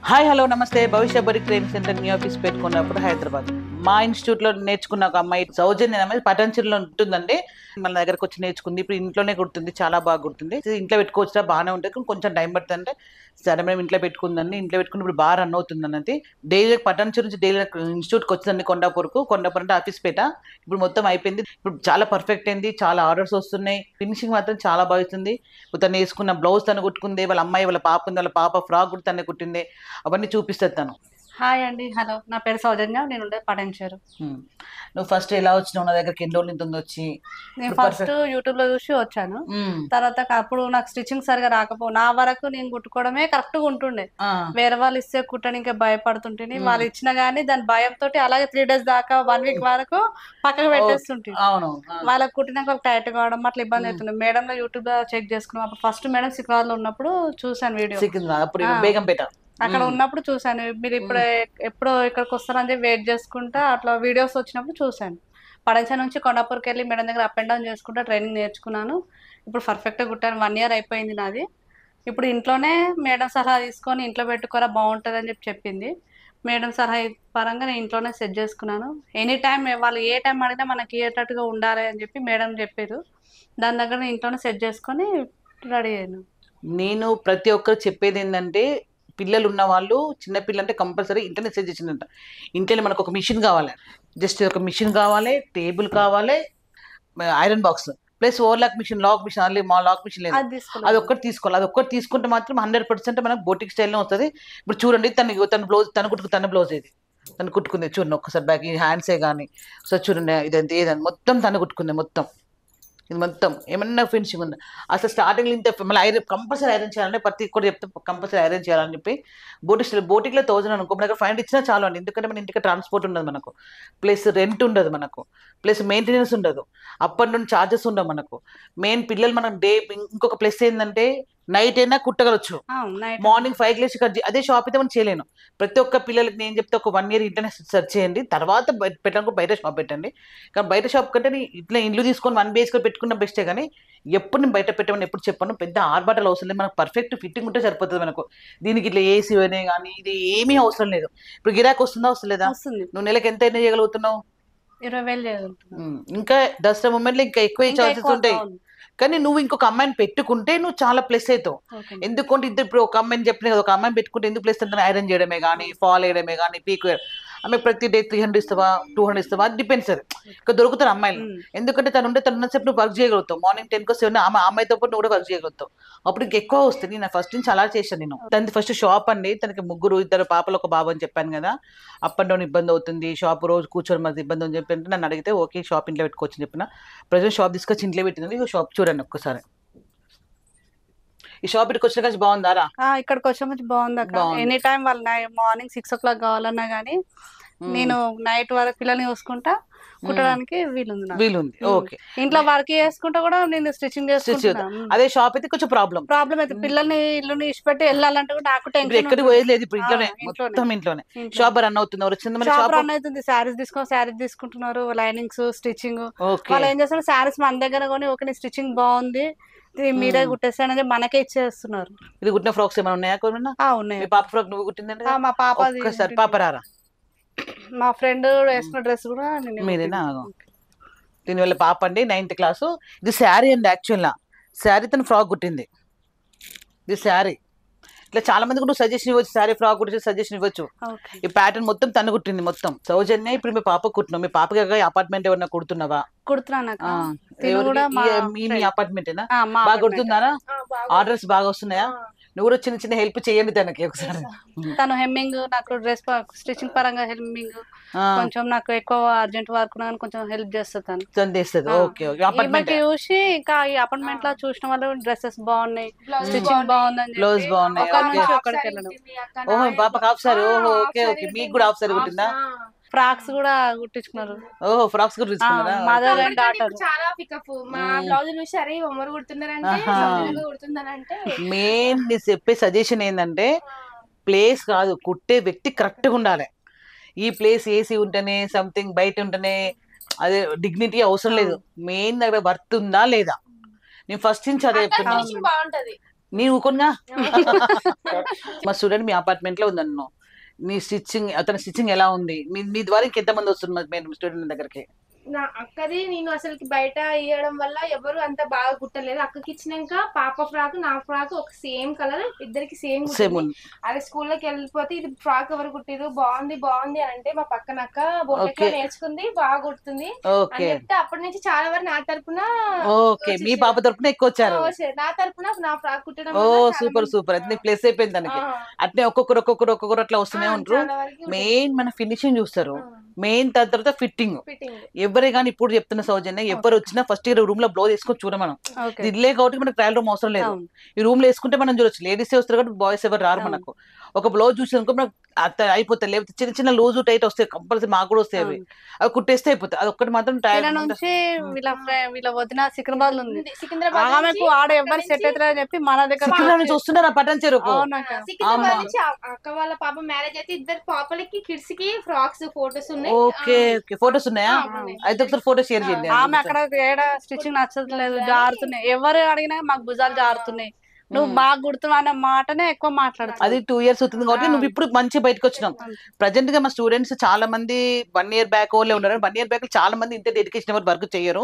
Hi hello నమస్తే భవిష్య బరి ట్రైనింగ్ సెంటర్ మీ ఆఫీస్ పెట్టుకున్నప్పుడు హైదరాబాద్ మా ఇన్స్టిట్యూట్ లో నేర్చుకున్న ఒక అమ్మాయి సౌజన్య అమ్మాయి పటాన్చెరులో ఉంటుందండి. మన దగ్గరకు వచ్చి నేర్చుకుంది. ఇప్పుడు ఇంట్లోనే కుడుతుంది, చాలా బాగా కుడుతుంది. ఇంట్లో పెట్టుకోవచ్చా బాగానే ఉంటుంది, కొంచెం టైం పడుతుంది అంటే సరే మేము ఇంట్లో పెట్టుకుందండి. ఇంట్లో పెట్టుకుని ఇప్పుడు బాగా రన్ అవుతుంది అన్నది. డైలీ పటాన్చెరు నుంచి డైలీ ఇన్స్టిట్యూట్కి వచ్చిందండి. కొండాపూర్ అంటే ఆఫీస్ పేట. ఇప్పుడు మొత్తం అయిపోయింది. ఇప్పుడు చాలా పర్ఫెక్ట్ అయింది, చాలా ఆర్డర్స్ వస్తున్నాయి. ఫినిషింగ్ మాత్రం చాలా బాగుంది. తను వేసుకున్న బ్లౌజ్ తను కుట్టుకుంది, వాళ్ళ అమ్మాయి వాళ్ళ పాప ఉంది, వాళ్ళ పాప ఫ్రాక్ కూడా తనే కుట్టింది. అవన్నీ చూపిస్తుంది తను. హాయ్ అండి, హలో, నా పేరు సౌజన్య, నేను ఉండే పటాన్చెరు. నువ్వు ఫస్ట్ ఎలా వచ్చినావు నా దగ్గరికి? ఎన్ని రోజులు ఉంటుంది వచ్చి? నేను ఫస్ట్ యూట్యూబ్ లో చూసి వచ్చాను. తర్వాత అప్పుడు నాకు స్టిచ్చింగ్ సరిగా నా వరకు నేను కుట్టుకోవడమే కరెక్ట్ గా ఉంటుండే. వేరే వాళ్ళు ఇస్తే కుట్టడానికి భయపడుతుంటే వాళ్ళు ఇచ్చినా గానీ దాని భయంతో అలాగే 3 days దాకా 1 week వరకు పక్కకు పెట్టేస్తుంటే వాళ్ళకి కుట్టినాక టైట్ కావడం అట్లా ఇబ్బంది అవుతుంది. మేడం లో యూట్యూబ్ లో చెక్ చేసుకున్నాం. అప్పుడు ఫస్ట్ మేడం సికింద్రాబాద్ లో ఉన్నప్పుడు చూసాను వీడియో. బేగంపేట అక్కడ ఉన్నప్పుడు చూసాను. మీరు ఎప్పుడో ఇక్కడికి వస్తారని చెప్పి వెయిట్ చేసుకుంటా అట్లా వీడియోస్ వచ్చినప్పుడు చూసాను. పడచ నుంచి కొండాపూర్కి వెళ్ళి మేడం దగ్గర అప్ అండ్ డౌన్ చేసుకుంటా ట్రైనింగ్ నేర్చుకున్నాను. ఇప్పుడు పర్ఫెక్ట్గా కుట్టాను. 1 year అయిపోయింది నాది. ఇప్పుడు ఇంట్లోనే మేడం సలహా తీసుకొని ఇంట్లో పెట్టుకోరా బాగుంటుంది అని చెప్పింది. మేడం సలహా పరంగా నేను ఇంట్లోనే సెట్ చేసుకున్నాను. ఎనీ టైం వాళ్ళు ఏ టైం అడిగినా మనకి అయ్యేటట్టుగా ఉండాలి అని చెప్పి మేడం చెప్పారు. దాని దగ్గర నేను ఇంట్లోనే సెట్ చేసుకొని రెడీ అయ్యాను. నేను ప్రతి ఒక్కరు చెప్పేది ఏంటంటే, పిల్లలు ఉన్న వాళ్ళు, చిన్న పిల్లలు అంటే కంపల్సరీ ఇంటర్నే సెట్ చేసిందంట. ఇంట్లో మనకు ఒక మిషన్ కావాలి, జస్ట్ ఒక మిషన్ కావాలి, టేబుల్ కావాలి, iron box plus overlock machine, lock machine. అల్లి మా లాక్ మిషన్ లేదు, అది ఒక్కటి తీసుకోవాలి. అది ఒక్కటి తీసుకుంటే మాత్రం 100% మనకు బోటిక్ స్టైల్లో వస్తుంది. ఇప్పుడు చూడండి, తన బ్లౌజ్ తన బ్లౌజ్ ఇది తను కుట్టుకుంది. చూడండి ఒక్కసారి బ్యాక్ హ్యాండ్సే కానీ సో చూడండి, ఇదంతా ఏదండి మొత్తం తను కుట్టుకుంది. మొత్తం ఇది మొత్తం ఏమన్నా ఫినిషింగ్ ఉంది అసలు. స్టార్టింగ్లో ఇంత మళ్ళీ ఐరన్ కంపల్సరీ ఐరన్ చేయాలంటే ప్రతి ఒక్కటి చెప్తే కంపల్సరీ ఐరన్ చేయాలని చెప్పి బోటిక్లో 1000 అనుకో, మన దగ్గర 500 ఇచ్చినా చాలు అండి. ఎందుకంటే మన ఇంటికి ట్రాన్స్పోర్ట్ ఉండదు మనకు, ప్లస్ రెంట్ ఉండదు మనకు, ప్లస్ మెయింటెనెన్స్ ఉండదు, అప్ అండ్ డౌన్ ఛార్జెస్ ఉండవు మనకు. మెయిన్ పిల్లలు మనం ఇంకొక ప్లస్ ఏంటంటే నైట్ అయినా కుట్టగలచ్చు. మార్నింగ్ 5 లేచి అదే షాప్ అయితే మనం చేయలేను. ప్రతి ఒక్క పిల్లలకి నేను చెప్తే ఒక 1 year ఇంటర్నెట్ సెర్చ్ చేయండి, తర్వాత పెట్టడానికి బయట షాప్ పెట్టండి. కానీ బయట షాప్ కంటే ఇట్లా ఇల్లు తీసుకొని 1 BHK పెట్టుకున్న బెస్టే. కానీ ఎప్పుడు నేను బయట పెట్టమని ఎప్పుడు చెప్పాను, పెద్ద ఆర్బాటలు అవసరం లేదు, మనకు పర్ఫెక్ట్ ఫిట్టింగ్ ఉంటే సరిపోతుంది మనకు. దీనికి ఇట్లా ఏసీ అనే కానీ ఇది ఏమీ అవసరం లేదు. ఇప్పుడు గిరాకీ వస్తుందా వస్తలేదా? నువ్వు నెలకు ఎంత అయినా చేయగలుగుతున్నావు? 20,000 చేయగలుగుతున్నాను. ఇంకా దసరా మూమెంట్లో ఇంకా ఎక్కువ ఛాన్సెస్ ఉంటాయి. కానీ నువ్వు ఇంకొక అమ్మాయిని పెట్టుకుంటే నువ్వు చాలా ప్లస్ అవుతావు. ఎందుకంటే ఇద్దరు ఇప్పుడు ఒక అమ్మాయిని చెప్పిన కదా, ఒక అమ్మాయిని పెట్టుకుంటే ఎందుకు ప్లస్ అంటే ఐరన్ చేయడమే కానీ, ఫాల్ వేయడమే కానీ, పీక్ ఆమె ప్రతి డే 300 ఇస్తావా 200 ఇస్తావా, అది డిపెండ్స్. అది ఇక్కడ దొరుకుతారు అమ్మాయిలు. ఎందుకంటే తను ఉన్నసేపు నువ్వు వర్క్ చేయగలుగుతావు. మార్నింగ్ 10 7 అమ్మాయితో పాటు నువ్వు కూడా వర్క్ చేయగలుగుతావు. అప్పుడు ఇంక ఎక్కువ వస్తుంది. నేను ఫస్ట్ నుంచి అలా చేశాను. నేను తనది ఫస్ట్ షాప్ అండి. తనకి 2 పాపలు 1 బాబు అని చెప్పాను కదా. అప్ అండ్ డౌన్ ఇబ్బంది అవుతుంది, షాప్ రోజు కూర్చొని మరి ఇబ్బంది అని చెప్పి నన్ను అడిగితే ఓకే షాప్ ఇంట్లో పెట్టుకోవచ్చు అని చెప్పిన. ప్రజెంట్ షాప్ తీసుకొచ్చి ఇంట్లో పెట్టింది. ఈ షాప్ చూడండి ఒక్కసారి. ఈ షాప్ ఇక్కడికి వచ్చిన కానీ బాగుందారా? ఇక్కడికి వచ్చే మంచి బాగుంది అక్క. ఎనీ టైం వాళ్ళు మార్నింగ్ 6 o'clock కావాలన్నా గానీ నేను నైట్ వరకు పిల్లల్ని చూసుకుంటా, కుట్టడానికి వీలుంది. ఓకే, ఇంట్లో వర్క్ చేసుకుంటా కూడా నేను స్టిచ్చింగ్ చేసుకుంటా. అదే షాప్ అయితే కొంచెం ప్రాబ్లం అయితే పిల్లల్ని ఇల్లుని ఇష్టపెట్టి వెళ్ళాలంటే కూడా నాకు టెన్షన్. ఎక్కడికి పోయేది లేదు. ఇప్పుడు ఇంట్లోనే షాప్ రన్ అవుతుంది. షాప్ రన్ అవుతుంది. శారీస్ తీసుకుంటున్నారు, లైనింగ్స్, స్టిచ్చింగ్. వాళ్ళు ఏం చేస్తారు, శారీస్ మన దగ్గర కొని ఒక స్టిచ్చింగ్ బాగుంది మీరే కుట్టేస్తానని మనకే ఇచ్చేస్తున్నారు. ఇది కుట్టిన ఫ్రాక్స్ ఏమైనా ఉన్నాయా? ఉన్నాయి. పాప ఫ్రాక్ నువ్వు కుట్టిందండి? మా పాప పాపరారా? మా ఫ్రెండ్ వేసుకున్న డ్రెస్ కూడా మీరేనా? దీనివల్ల పాప అండి 9th క్లాసు. ఇది శారీ అండి. యాక్చువల్గా శారీ తను ఫ్రాక్ కుట్టింది. ఇది శారీ. ఇట్లా చాలా మంది కూడా సజెషన్ ఇవ్వచ్చు, శారీ ఫ్రాక్ కుట్టి సజెషన్ ఇవ్వచ్చు. ఈ ప్యాటర్న్ మొత్తం తను కుట్టింది మొత్తం. సౌజన్య ఇప్పుడు మీ పాప కుట్టినావు. మీ పాపకి అపార్ట్మెంట్ ఏమన్నా కుడుతున్నావా? కుడుతున్నాను. మీ అపార్ట్మెంటేనా? బాగా కుడుతున్నారా? ఆర్డర్స్ బాగా వస్తున్నాయా? నువ్వు కూడా చిన్న చిన్న హెల్ప్ చేయండి తనకి ఒకసారి. తను హెమ్మింగ్, నాకు డ్రెస్ స్టిచ్చింగ్ పరంగా హెమ్మింగ్, కొంచెం నాకు ఎక్కువ అర్జెంట్ వర్క్ కొంచెం హెల్ప్ చేస్తుంది చూసి. ఇంకా ఈ అపార్ట్మెంట్ లో చూసిన వాళ్ళు డ్రెస్సెస్ బాగున్నాయి, స్టిచ్చింగ్ బాగుందని, బ్లౌజ్ బాగున్నాయి. అక్కడికి వెళ్ళడం. ఓహో పాపకి హాఫ్ సారీ. ఓహో ఓకే ఓకే, మీకు కూడా హాఫ్ సారీ కుట్టిందా? ఫ్రాక్స్ కూడా కుట్టించుకున్నారు. ఓహో ఫ్రాక్స్ కూడా తీసుకున్నారా? Mother and daughter. చాలా పికప్. మా బ్లౌజ్ చూసారు ఒమ్మరు కుడుతున్నారంటే కుడుతున్నారంటే. మెయిన్ నేను చెప్పే సజెషన్ ఏంటంటే, ప్లేస్ కాదు, కుట్టే వ్యక్తి కరెక్ట్ గా ఉండాలి. ఈ ప్లేస్ ఏసీ ఉంటేనే, సంథింగ్ బయట ఉంటేనే అదే డిగ్నిటీ అవసరం లేదు. మెయిన్ దగ్గర వర్త్ ఉందా లేదా. నేను ఫస్ట్ నుంచి అదే చెప్తున్నాను. బాగుంటది. నీ ఊకొనిగా మా స్టూడెంట్ మీ అపార్ట్మెంట్ లో ఉందన్ను, నీ స్టిచ్చింగ్ అతని స్టిచ్చింగ్ ఎలా ఉంది, మీ ద్వారా ఇంకెంతమంది వస్తున్నారు స్టూడెంట్ దగ్గరికి? నా అక్కది నేను అసలుకి బయట ఇవ్వడం వల్ల ఎవరు అంత బాగా కుట్టలేదు. అక్కకి ఇచ్చినాక పాప ఫ్రాక్ నా ఫ్రాక్ ఒక సేమ్ కలర్, ఇద్దరికి సేమ్ అదే స్కూల్లోకి వెళ్ళిపోతే ఇది ఫ్రాక్ ఎవరు కుట్టిరు బాగుంది బాగుంది అని అంటే మా పక్కన అక్క బొట్టెక్లో నేర్చుకుంది బాగా కుడుతుంది అని చెప్తే అప్పటి నుంచి చాలా వరకు నా తరపున మీ పాప తరపున ఎక్కువ వచ్చారు, నా తరపున నా ఫ్రాక్ కుట్టడం. సూపర్ సూపర్, అది ప్లేస్ అయిపోయింది దానికి. అట్నే ఒక్కొక్కరు అట్లా వస్తూనే ఉంటారు. మెయిన్ మన ఫినిషింగ్ చూస్తారు, మెయిన్ తర్వాత ఫిట్టింగ్. ఎవరే కానీ ఇప్పుడు చెప్తున్న సౌజన్య, ఎవరు వచ్చినా ఫస్ట్ రూమ్ లో బ్లౌజ్ వేసుకొని చూడ మనం. ఇదిలే కాబట్టి మనకు ట్రయల్ రూమ్ అవసరం లేదు, ఈ రూమ్ లో వేసుకుంటే మనం చూడొచ్చు. లేడీస్ వస్తారు కాబట్టి బాయ్స్ ఎవరు రారు. మనకు ఒక బ్లౌజ్ చూసినాక మనకు అయిపోతాయి, లేకపోతే చిన్న చిన్న లూజ్ టైట్ వస్తాయి, కంపల్సరీ మాకు కూడా వస్తాయి. అవి కుట్టేస్తే అయిపోతాయి. అది ఒక్కటి మాత్రం సికింద్రాబాద్ చెప్పి మన దగ్గర చూస్తున్నారు పట్టణ చెరుకు. అక్క వాళ్ళ పాప మ్యారేజ్ అయితే ఇద్దరు పాపలకి కిడ్స్ కి ఫ్రాక్స్ ఫోటోస్ ఉన్నాయి. ఓకే ఫోటోస్ ఉన్నాయా? అయితే ఒకసారి ఫోటో షేర్ చేయండి. ఆమె అక్కడ ఏడ స్టిచ్చింగ్ నచ్చట్లేదు, జారుతున్నాయి. ఎవరు అడిగినా మాకు భుజాలు జారుతున్నాయి, నువ్వు బాగా గుర్తున్నావు అన్న మాటనే ఎక్కువ మాట్లాడుతుంది. అది 2 years అవుతుంది కాబట్టి నువ్వు ఇప్పుడు మంచి బయటకు వచ్చినావు. ప్రజెంట్ గా మా స్టూడెంట్స్ చాలా మంది 1 year బ్యాక్ వాళ్ళే ఉన్నారు. 1 year బ్యాక్ చాలా మంది ఇంత డెడికేషన్ ఎవరు వర్క్ చేయరు,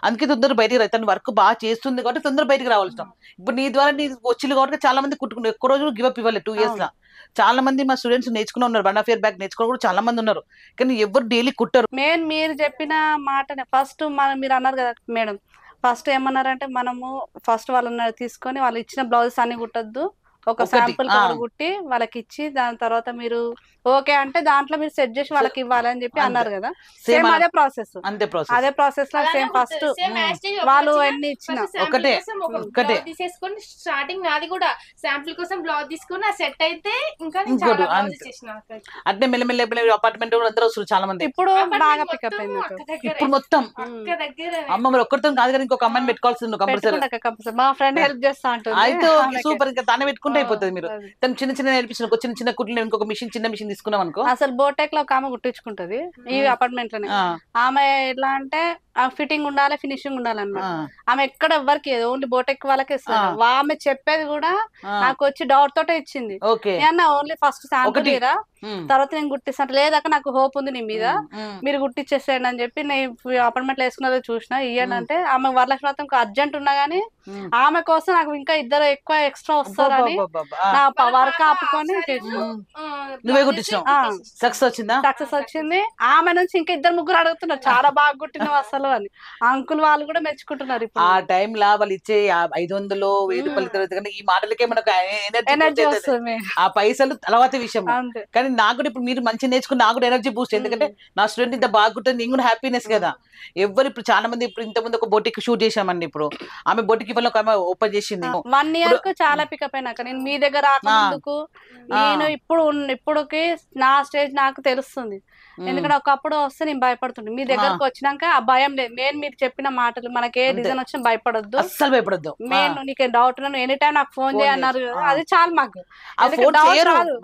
అందుకే తొందర బయటికి రా. తను వర్క్ బాగా చేస్తుంది కాబట్టి తొందర బయటకు రావాల్సిన. ఇప్పుడు నీ ద్వారా నీ వచ్చింది కాబట్టి చాలా మంది కుట్టుకున్నారు. ఒక్క రోజు గివ్ అప్ ఇవ్వలేదు 2 years లా. చాలా మంది మా స్టూడెంట్స్ నేర్చుకుని ఉన్నారు, 1.5 year బ్యాక్ నేర్చుకుని కూడా చాలా మంది ఉన్నారు, కానీ ఎవరు డైలీ కుట్టరు. మెయిన్ మీరు చెప్పిన మాటనే ఫస్ట్ మీరు అన్నారు కదా మేడం, ఫస్ట్ ఏమన్నారంటే మనము ఫస్ట్ వాళ్ళని తీసుకొని వాళ్ళు ఇచ్చిన బ్లౌజెస్ అన్ని కుట్టద్దు, ఒక శాంపుల్ కవర్ కుట్టి వాళ్ళకి ఇచ్చి దాని తర్వాత మీరు ఓకే అంటే దాంట్లో మీరు సెట్ చేసి వాళ్ళకి ఇవ్వాలి అని చెప్పి అన్నారు కదా. సేమ్ అదే ప్రాసెస్ లో సేమ్ ఫస్ట్ వాళ్ళు ఎన్ని ఇచ్చిన ఒకటే తీసేసుకొని స్టార్టింగ్ నాది కూడా శాంపుల్ కోసం బ్లౌజ్ తీసుకుని సెట్ అయితే ఇంకా అట్నే మెల్లమెల్ల అపార్ట్మెంట్ అందరూ వస్తారు చాలా మంది. ఇప్పుడు బాగా పికప్ అయింది. ఇప్పుడు మొత్తం అమ్మ మరి ఒక్కరితో కాదు కానీ ఇంకొక అమ్మాయిని పెట్టుకోవాల్సింది కంపల్సరీ. మా ఫ్రెండ్ హెల్ప్ చేస్తా ఉంటుంది. అయితే సూపర్, ఇంకా తనే పెట్టుకుంటే అయిపోతుంది. మీరు తను చిన్న చిన్న నేర్పించిన చిన్న చిన్న కుట్లు, ఇంకొక మిషన్ చిన్న మిషన్ తీసుకున్నాం అనుకో. అసలు బోటెక్ లో ఒక ఆమె కుట్టించుకుంటది ఈ అపార్ట్మెంట్ లోనే. ఆమె ఎట్లా అంటే ఫిట్టింగ్ ఉండాలి, ఫినిషింగ్ ఉండాలి అన్నమాట. ఆమె ఎక్కడ ఎవరికి ఓన్లీ బోటెక్ వాళ్ళకే ఇస్తారు. ఆమె చెప్పేది కూడా నాకు వచ్చి డౌట్ తోటే ఇచ్చింది. అన్న ఓన్లీ ఫస్ట్ శాంపుల్ ఇరా, తర్వాత నేను గుట్టిస్తాను. లేదాక నాకు హోప్ ఉంది నీ మీద, మీరు గుట్టిచ్చేసేయండి అని చెప్పి నేను అపార్ట్మెంట్ లో వేసుకున్నదో చూసిన. ఇయ్యండి అంటే ఆమె వరలక్ష్మి అర్జెంట్ ఉన్నా గానీ ఆమె కోసం నాకు ఇంకా ఇద్దరు ఎక్కువ ఎక్స్ట్రా వస్తారని నా వర్క్ ఆపుకొని సక్సెస్ వచ్చింది. ఆమె నుంచి ఇంకా 2-3 అడుగుతున్నారు చాలా బాగా కుట్టినవు అసలు అని. అంకుల్ వాళ్ళు కూడా మెచ్చుకుంటున్నారు. ఆ టైం లా వాళ్ళు ఇచ్చే 500 1000 ఈ మాటలకే మనకు ఎనర్జీ వస్తుంది. ఆ పైసలు తర్వాత విషయం. కానీ నాకు కూడా ఇప్పుడు మీరు మంచి నేర్చుకుని నాకు కూడా ఎనర్జీ బూస్ట్. ఎందుకంటే నా స్టూడెంట్ ఇంత బాగా కుట్టింది, నేను కూడా హ్యాపీనెస్ కదా. ఎవరు ఇప్పుడు చాలా మంది ఇప్పుడు ఇంతకుముందు ఒక బొటిక్ షూట్ చేశామండి. ఇప్పుడు ఆమె బొటిక్ వల్ల ఒక ఆమె ఓపెన్ చేసింది. 1 year కు చాలా పికప్ అయినాక నేను మీ దగ్గర రాకముందుకు నేను ఇప్పుడుకి నా స్టేజ్ నాకు తెలుస్తుంది. ఎందుకంటే ఒకప్పుడు వస్తే నేను భయపడుతుంది. మీ దగ్గరకు వచ్చినాక ఆ భయం లేదు. నేను మీరు చెప్పిన మాటలు మనకి ఏ డిజైన్ వచ్చినా భయపడొద్దు, అస్సలు భయపడద్దు. నేను నీకు డౌట్ ఉన్నాను ఎనీ టైం నాకు ఫోన్ చేయన్నారు, అది చాలు మాకు.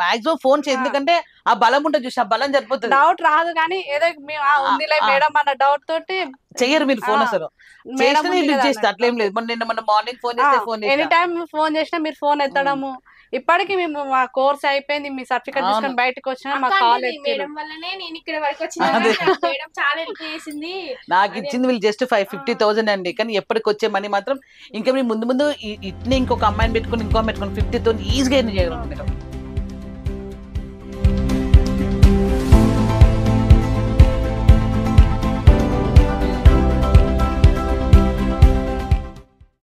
మాక్సిమం ఫోన్ చేయ, ఎందుకంటే ఆ బలం ఉంటుంది చూసి, ఆ బలం సరిపోతుంది. డౌట్ రాదు కానీ ఏదో ఉందిలే మేడం అన్న డౌట్ తోటి చెయ్యరు మీరు ఫోన్. అసలు చేస్తే అట్లేం లేదు. మన మార్నింగ్ ఫోన్ చేస్తే ఎనీ టైం ఫోన్ చేసినా మీరు ఫోన్ ఎత్తడము. ఇప్పటికి మేము మా కోర్స్ అయిపోయింది, మీ సర్టిఫికేట్ తీసుకొని బయటకు వచ్చినా మా కాల్ మేడం వల్లనే నేను ఇక్కడ వరకు వచ్చిన. చాలా హెల్ప్ చేసింది. నాకు ఇచ్చింది వీళ్ళు జస్ట్ 50,000 అండి. కానీ ఎప్పటికి వచ్చే మనీ మాత్రం ఇంకా మీరు ముందు ఇట్నే ఇంకొక అమ్మాయిని పెట్టుకుని ఇంకో పెట్టుకుని 50,000 ఈజీగా ఎర్న్ చేయగలుగుతారు.